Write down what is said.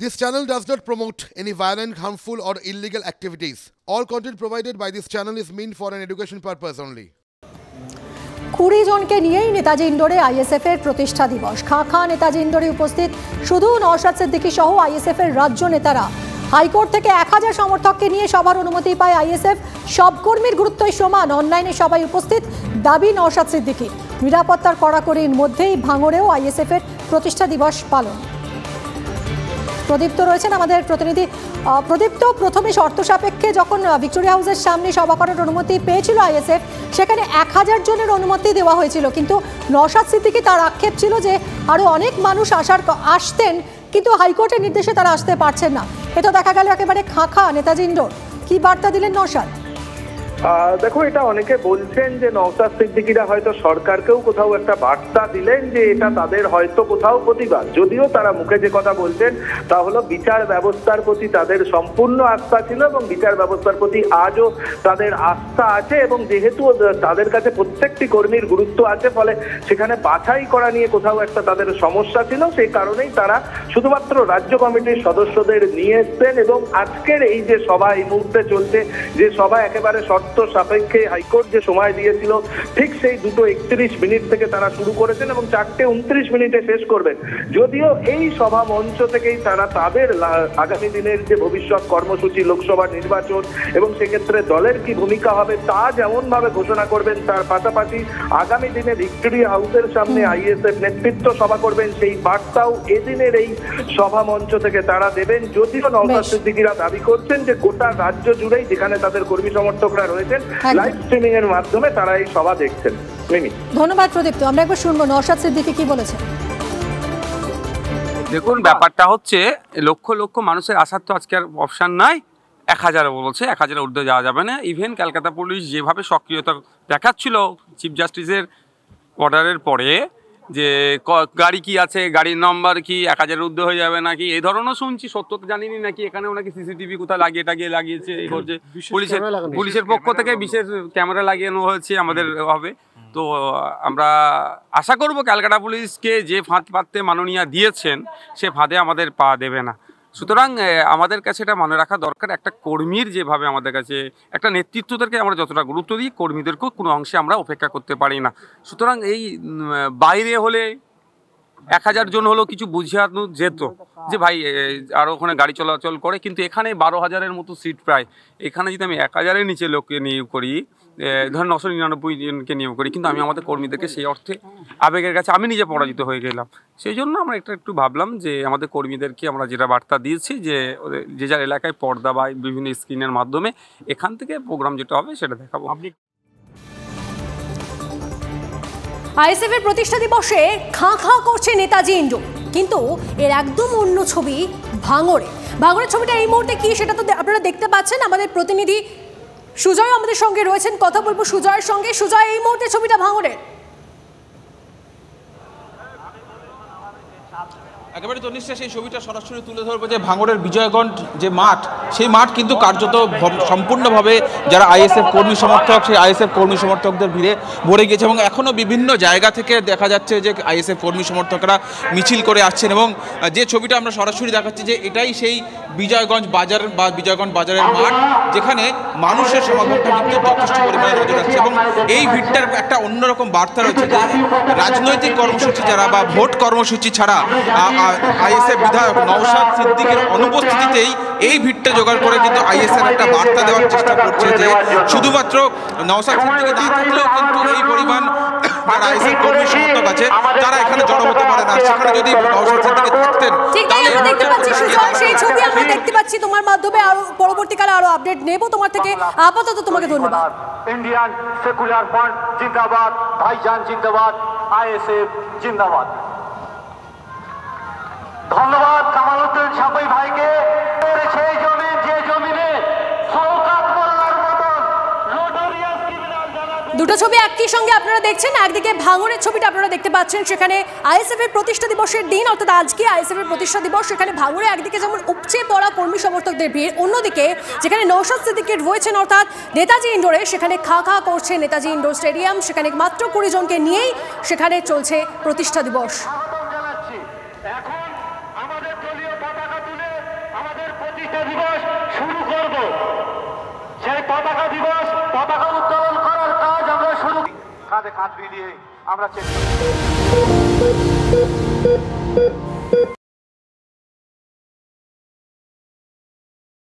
This channel does not promote any violent, harmful, or illegal activities. All content provided by this channel is meant for an education purpose only. 20 জনকে নিয়েই Netaji ইন্ডোরে ISF এর প্রতিষ্ঠা দিবস। খাঁ নেতাজি ইন্ডোরে উপস্থিত শুধু নওশাদ সিদ্দিকী সহ ISF এর রাজ্য নেতারা। হাইকোর্ট থেকে 1000 সমর্থককে নিয়ে সভার অনুমতি পায় আইএসএফ। সব কর্মীর গুরুত্বই সমান। অনলাইনে সবাই উপস্থিত, দাবি নওশাদ সিদ্দিকী। নিরাপত্তার কড়াকড়ির মধ্যেই ভাঙড়েও আইএসএফ এর প্রতিষ্ঠা দিবস পালন। প্রদীপ্ত রয়েছেন আমাদের প্রতিনিধি। প্রদীপ্ত, প্রথমে শর্ত সাপেক্ষে যখন ভিক্টোরিয়া হাউসের সামনে সভা করার অনুমতি পেয়েছিল আইএসএফ, সেখানে 1000 জনের অনুমতি দেওয়া হয়েছিল, কিন্তু নওশাদ সিদ্দিকী তার আক্ষেপ ছিল যে আরও অনেক মানুষ আসতেন, কিন্তু হাইকোর্টের নির্দেশে তারা আসতে পারছেন না। এটা দেখা গেল একেবারে খাঁ নেতাজি ইন্ডোর। কি বার্তা দিলেন নওশাদ? দেখো, এটা অনেকে বলছেন যে নওশাদ সিদ্দিকীরা হয়তো সরকারকেও কোথাও একটা বার্তা দিলেন যে এটা তাদের হয়তো কোথাও প্রতিবাদ। যদিও তারা মুখে যে কথা বলছেন তা হলো বিচার ব্যবস্থার প্রতি তাদের সম্পূর্ণ আস্থা ছিল এবং বিচার ব্যবস্থার প্রতি আজও তাদের আস্থা আছে, এবং যেহেতু তাদের কাছে প্রত্যেকটি কর্মীর গুরুত্ব আছে, ফলে সেখানে বাছাই করা নিয়ে কোথাও একটা তাদের সমস্যা ছিল। সেই কারণেই তারা শুধুমাত্র রাজ্য কমিটির সদস্যদের নিয়ে এসছেন, এবং আজকের এই যে সভা এই মুহূর্তে চলছে, যে সভা একেবারে শর্ত সাপেক্ষে হাইকোর্ট যে সময় দিয়েছিল ঠিক সেই 2:31 থেকে তারা শুরু করেছেন এবং 4:29 শেষ করবেন। যদিও এই সভা মঞ্চ থেকেই তারা তাদের আগামী দিনের যে ভবিষ্যৎ কর্মসূচি, লোকসভা নির্বাচন এবং সেক্ষেত্রে দলের কি ভূমিকা হবে তা যেমন ভাবে ঘোষণা করবেন, তার পাশাপাশি আগামী দিনে ভিক্টোরিয়া হাউসের সামনে আইএসএফ নেতৃত্ব সভা করবেন, সেই বার্তাও এদিনের এই সভা মঞ্চ থেকে তারা দেবেন। যদিও নওশাদ সিদ্দিকীরা দাবি করছেন যে গোটা রাজ্য জুড়েই যেখানে তাদের কর্মী সমর্থকরা রয়েছেন লাইভ স্ট্রিমিং এর মাধ্যমে তারা এই সভা দেখছেন। ধন্যবাদ প্রদীপ্ত। আমরা একবার শুনবো নওশাদ সিদ্দিকী কি বলেছেন। দেখুন, ব্যাপারটা হচ্ছে লক্ষ লক্ষ মানুষের আসার তো আজকে আর অপশান নাই। 1000 বলছে, 1000 ঊর্ধ্বে যাওয়া যাবে না। ইভেন কলকাতা পুলিশ যেভাবে সক্রিয়তা দেখাচ্ছিল চিফ জাস্টিসের অর্ডারের পরে, যে গাড়ি কি আছে, গাড়ির নম্বর কি 1000 ঊর্ধ্বে হয়ে যাবে নাকি, এই ধরনের শুনছি। সত্য তো জানিনি নাকি এখানেও নাকি সিসিটিভি কোথায় লাগিয়েছে এই করছে পুলিশের পক্ষ থেকে বিশেষ ক্যামেরা লাগিয়ে হয়েছে আমাদের হবে। তো আমরা আশা করব ক্যালকাটা পুলিশকে যে ফাঁদ পাততে মাননীয়া দিয়েছেন সে ফাঁদে আমাদের পা দেবে না। সুতরাং আমাদের কাছে এটা মনে রাখা দরকার, একটা কর্মীর যেভাবে আমাদের কাছে একটা নেতৃত্বদেরকে আমরা যতটা গুরুত্ব দিই, কর্মীদেরকেও কোনো অংশে আমরা উপেক্ষা করতে পারি না। সুতরাং এই বাইরে হলে 1000 জন হলেও কিছু বুঝানো যেত যে ভাই আরও ওখানে গাড়ি চলাচল করে, কিন্তু এখানে 12,000-এর মতো সিট প্রায়। এখানে যদি আমি 1000-এর নিচে লোককে নিয়োগ করি, ধরেন 999 জনকে নিয়োগ করি, কিন্তু আমি আমাদের কর্মীদেরকে সেই অর্থে আবেগের কাছে আমি নিজে পরাজিত হয়ে গেলাম। সেই জন্য আমরা একটু ভাবলাম যে আমাদের কর্মীদেরকে আমরা যেটা বার্তা দিয়েছি যে যে যার এলাকায় পর্দা বা বিভিন্ন স্ক্রিনের মাধ্যমে এখান থেকে প্রোগ্রাম যেটা হবে সেটা দেখাবো। আইএসএফ এর প্রতিষ্ঠা দিবসে খাঁ করছে নেতাজি ইন্ডোর, কিন্তু এর একদম অন্য ছবি ভাঙড়ের ছবিটা এই মুহূর্তে কি সেটা তো আপনারা দেখতে পাচ্ছেন। আমাদের প্রতিনিধি সুজয় আমাদের সঙ্গে রয়েছেন, কথা বলবো সুজয়ের সঙ্গে। সুজয়, এই মুহূর্তে ছবিটা ভাঙড়ের। একেবারে তনিষ্ঠা সেই ছবিটা সরাসরি তুলে ধরবো যে ভাঙড়ের বিজয়গঞ্জ যে মাঠ, সেই মাঠ কিন্তু কার্যত সম্পূর্ণভাবে যারা আইএসএফ কর্মী সমর্থক, সেই আইএসএফ কর্মী সমর্থকদের ভিড়ে ভরে গেছে, এবং এখনও বিভিন্ন জায়গা থেকে দেখা যাচ্ছে যে আইএসএফ কর্মী সমর্থকরা মিছিল করে আসছেন। এবং যে ছবিটা আমরা সরাসরি দেখাচ্ছি যে এটাই সেই বিজয়গঞ্জ বাজার বা বিজয়গঞ্জ বাজারের মাঠ, যেখানে মানুষের সমাগমটা কিন্তু যথেষ্ট পরিমাণে নজর রাখছে। এবং এই ভিড়টার একটা অন্যরকম বার্তা রয়েছে যে রাজনৈতিক কর্মসূচি যারা বা ভোট কর্মসূচি ছাড়া আইএসএফ বিধায়ক নওশাদ সিদ্দিকীর অনুপস্থিতিতেই এই ভিড়টা জোগাড় করে কিন্তু আইএসএফ একটা বার্তা দেওয়ার চেষ্টা করছে যে শুধুমাত্র নওশাদ সিদ্দিকী না থাকলেও কিন্তু এই পরিমাণ যারা আইএসএফ কর্মী সমর্থক আছে তারা এখানে জড়ো হতে পারে না। সেখানে যদি নওশাদ সিদ্দিকী থাকতেন তাহলে আমরা দেখতে পাচ্ছি সুজয়, সেই ছবি আমরা দেখতে পাচ্ছি তোমার মাধ্যমে। আরো পরবর্তীকালে আরো আপডেট নেব তোমার থেকে। আপাতত তোমাকে ধন্যবাদ। ইন্ডিয়ান সেকুলার ফ্রন্ট জিন্দাবাদ, ভাইজান জিন্দাবাদ, আইএসএফ জিন্দাবাদ। ধন্যবাদ কামালউদ্দিন সাপই ভাইকে। সেই জমিন যে জমিনে শওকত মোল্লার মতন নোটোরিয়াস ক্রিমিনাল দুটো ছবি একই সঙ্গে আপনারা দেখছেন। একদিকে ভাঙড়ের ছবিটা আপনারা দেখতে পাচ্ছেন, সেখানে আইএসএফ এর প্রতিষ্ঠা দিবসের দিন, অর্থাৎ আজকে আইএসএফ এর প্রতিষ্ঠা দিবস। সেখানে ভাঙড়ে একদিকে যেমন উপচে পড়া কর্মী সমর্থকদের ভিড়, অন্যদিকে যেখানে নওশাদ সিদ্দিকী রয়েছেন অর্থাৎ নেতাজি ইন্ডোরে, সেখানে খাঁ করছে নেতাজি ইন্ডোর স্টেডিয়াম। সেখানে মাত্র 20 জনকে নিয়েই সেখানে চলছে প্রতিষ্ঠা দিবস। এখন আমাদের দলীয় পতাকা তুলে প্রতিষ্ঠা দিবস শুরু করব। সেই পতাকা দিবস, পতাকা উত্তোলন করার কাজ আমরা শুরু, কাঁধে কাঁধ মিলিয়ে আমরা চেষ্টা